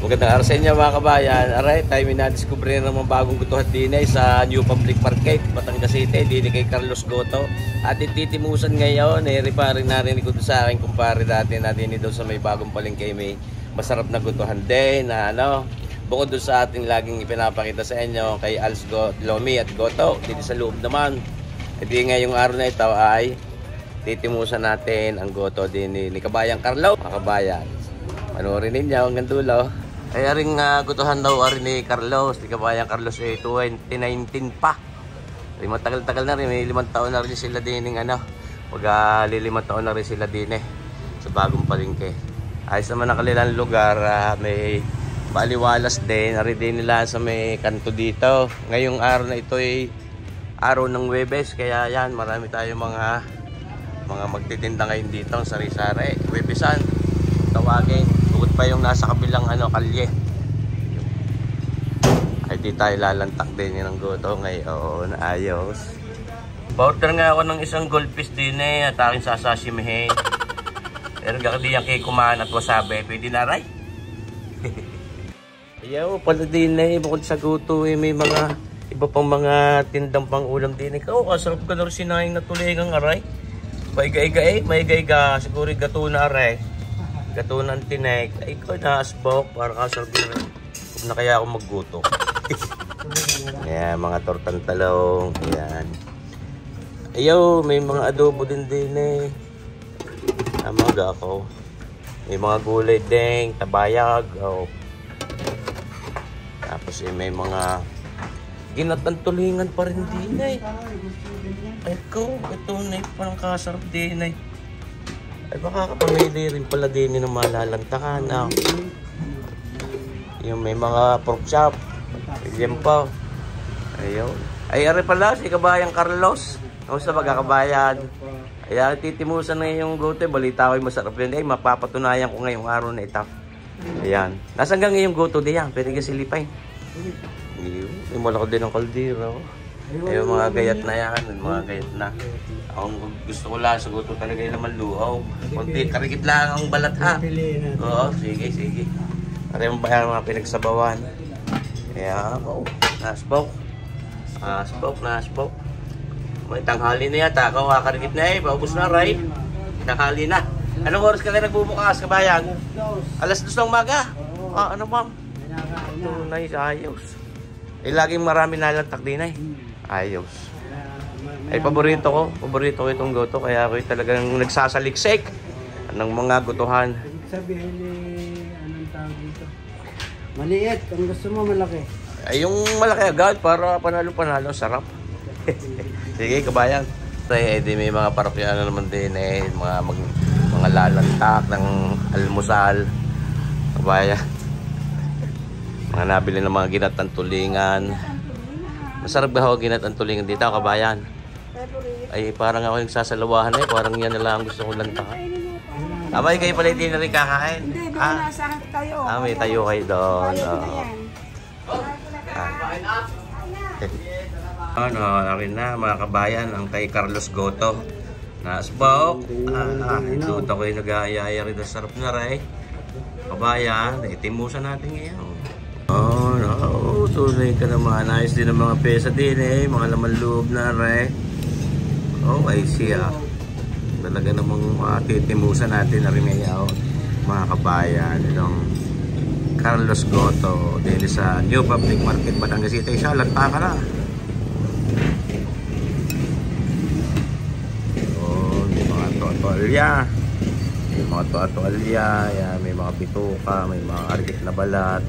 Magandang araw sa inyo mga kabayan. Aray, tayo may na-discover na naman bagong gutuhan din sa New Public Market, Batangas City, din kay Carlos Goto. At ititimusan ngayon, riparin narinig ko sa akin kumpare dati natin doon sa may bagong palengke, may masarap na gutuhan din na bukod doon sa ating laging ipinapakita sa inyo kay Als Lomi at Goto, dito sa loob naman. Hindi ngayong araw na ito ay titimusan natin ang Goto din ni Kabayang Carlo. Mga kabayan, panoorin ninyo hanggang dulo. Kaya rin gutuhan daw ni Carlos, ni Kabayang Carlos 2019 pa. Matagal-tagal na rin, may 5 taon na rin sila din mag-5 taon na rin sila din sa bagong palengke. Ayos naman ang kanilang lugar, may baliwalas din, nari din nila sa may kanto dito. Ngayong araw na ito ay araw ng Huwebes, kaya yan, marami tayong mga magtitinda ngayon dito, sari-sari, Huwebesan, tawagin. Bukod pa yung nasa kabilang kalye. Ay di tayo lalantak din ng Goto ngayon. Ayos. Order nga ako ng isang goldfish din at aking sasashimihin. Pero gakali yung kay kumain at wasabi. Pwede na ray. Ayaw pala din bukod sa Goto may mga iba pang mga tindang pang ulam din. Ikaw, kasarap ka na rin sinayang na tulingang aray. May gaiga siguro gato na aray. Gato ng tinek. Ay ko na-asbok para kasarap na rin. Huwag na kaya ako magguto. Ayan, mga tortang talong. Ayan. Ayaw, may mga adobo din Amaga ako. May mga gulay din, tabayag. Tapos may mga ginatang tulingan pa rin din Ay ko, ito na parang kasarap din Ay baka kapamili rin pala din ng malalantakan. Yung may mga pork chop. Yan pa. Ayun. Ay ari pala si Kabayang Carlos. Kamusta pagkakabayan? Ay titimusan na yung Goto. Balita ko'y masarap yun. Ay mapapatunayan ko ngayong araw na ito. Ayan. Nasaan nga ngayong Goto diyan? Pwede ka silipay. May malaki din ang kaldero. Ayun mga gayat na yan. Mga gayat na. Ang gusto ko lang sa Goto talaga yung laman luhaw. Kunti, karikit lang ang balat ha. Oo, sige. Ari yung bayan mga pinagsabawan. Kaya naspoke. May tanghali na yata. Kakarikit na paubos na ray. Tanghali na. Anong oras ka na nagbubukas Kabayang? 2:00 ng umaga. Ano ma'am? Tunay, ayos. Laging marami nalantak din Ayos. Ay paborito ko itong Goto, kaya ako talagang nagsasaliksik ng mga gutuhan. Sabihin anong tawag dito? Maliit, kung gusto mo malaki. Ay yung malaki agad para panalo-panalo, sarap. Sige Kabayang. Ay di may mga parokyano naman din mga lalantak ng almusal. Kabayang. Mga nabili ng mga ginatang tulingan. Masarap ba ginatang tulingan dito Kabayang? Ay parang ako nagsasalawahan parang yan na lang gusto kong lantakan. Abay kayo pala hindi na rin kakain. Hindi, doon nasa tayo. May tayo kayo doon. Akin na mga kabayan ang kay Carlos Goto. Nasbok. Ito ko yung nag-aayaya rin. Sarap na rin. Kabayan, itimusan natin ngayon. Tunay ka naman. Ayos din ang mga pesa din mga laman loob na rin. I see talaga namang titimusan natin na rin ngayon mga kabayan itong Carlos Goto dito sa New Public Market Batangas City. Siya lanta ka na. May mga tuwalya, may mga bituka, may mga argit na balat.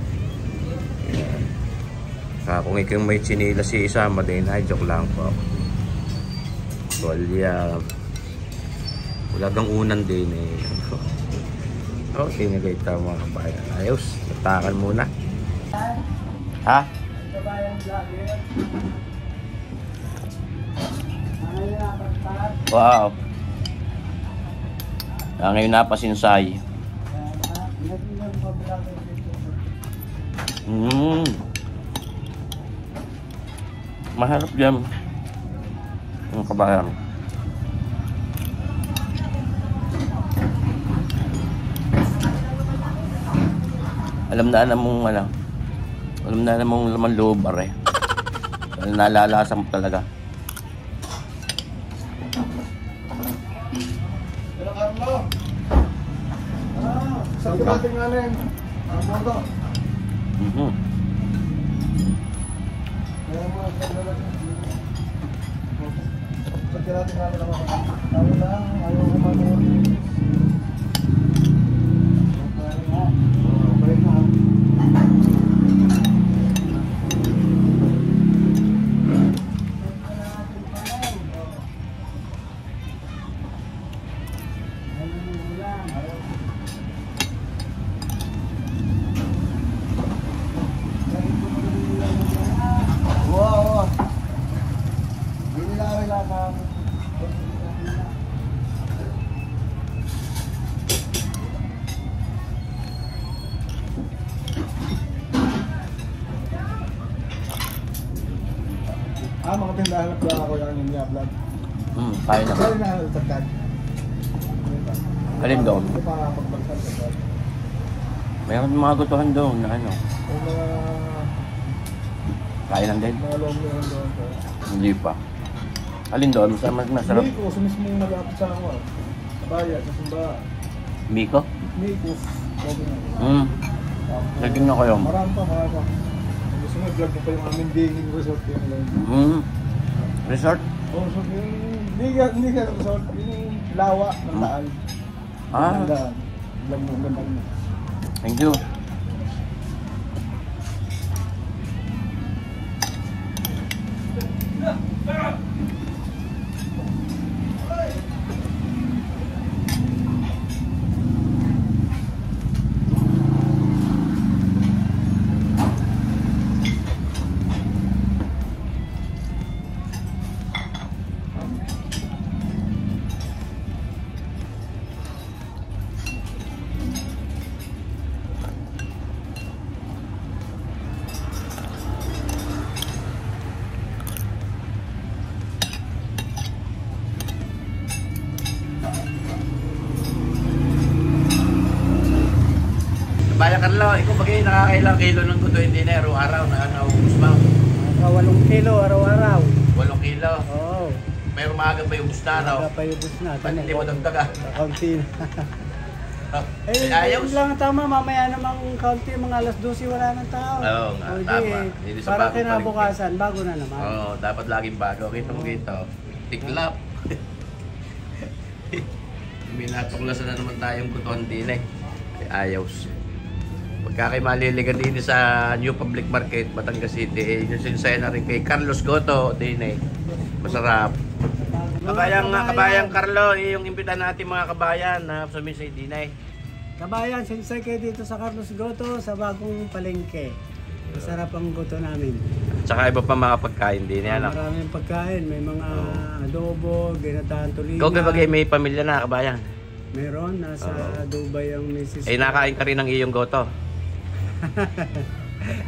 Kung ikaw may chinila si isa madin joke lang po. Tuwalya, wala kang unan din sinigay tayo mga kabayan. Ayos, natakan muna ha. Wow, ngayon napasinsay. Maharap yan ang Kabayang. Alam na mong ano, alam na mong laman loob, are. Nalalasa mo talaga. Pero Carlo. Sa natin nga rin. Ang moto. Kaya mo, sa natin nga rin naman. Tayo lang, ayaw ko manood. Balik na. Wow. Hindi nila kailangan. Mga tindahan na ako yung niya vlog. Kaya na. Kaya na tagtag. Alin doon? Hindi pa pagbagsan sa Mayroon mga gutuhan doon na ano. yung Kaya lang din. mga long meron doon. Hindi pa. Alin doon? Mas masarap. Miko, sa mismong malapit sa ako. Sa bayan, sa Sumba. Miko? Miko. Tapos, Naging na kayo. marami pa. Gusto mo, vlog mo pa yung aming dining resort yung lang. Resort? Oh, so hindi ka resort, yung lawa ng Taal. Ganda. Vlog mo, ganda mo. Thank you. Baya Carlo, ikaw bagay nakakailang kilo ng guto hindi na araw-araw na nauubos mo? 8 kilo araw-araw. 8 kilo. Oo. Pero maaga pa yung gusto na, Wala pa yung bus na. Ba't hindi mo dagdaga? Kaunti na. Eh, ayos. Yun lang tama, mamaya namang kaunti, mga alas 12 wala nang tao. Oo nga, O, di, tama. Hindi sa para bagong kinabukasan, bago na naman. Oo, dapat laging bago. Kita mo dito, tiklap. May natuklasan na naman tayong gutuhan din eh. Ayos. Pagka kayo maliligan din sa New Public Market, Batangas City, yung sinsaya na rin kay Carlos Goto din eh. Masarap. Kabayang Carlo, yung imbita natin mga kabayan na sumisay din eh. Kabayan, sinsay kayo dito sa Carlos Goto, sa bagong palengke. Masarap ang goto namin. Tsaka iba pa mga pagkain din eh. Ano? Maraming pagkain, may mga adobo, ginatahan tulingan. Ikaw bagay may pamilya na kabayan. Meron, nasa Dubai ang misis. Eh nakain ka rin ng iyong goto.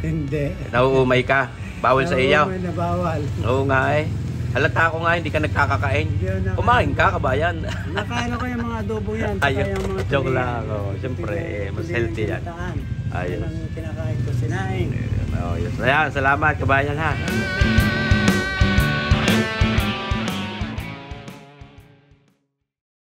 Hindi. Nauumay ka. Bawal sa iyo. May nabawal. Oo nga eh. Halata ko nga hindi ka nagkakakain. Hindi ako nakain. Kumain ka kabayan. Nakain ako yung mga adobo yan. Saka Ayun, yung mga joke tulingan. lang ako. Siyempre, mas Tulingan healthy yan. ginataan. Ayos. Yan ang kinakain ko, sinaing. Oh, yes. Ayan, salamat kabayan ha.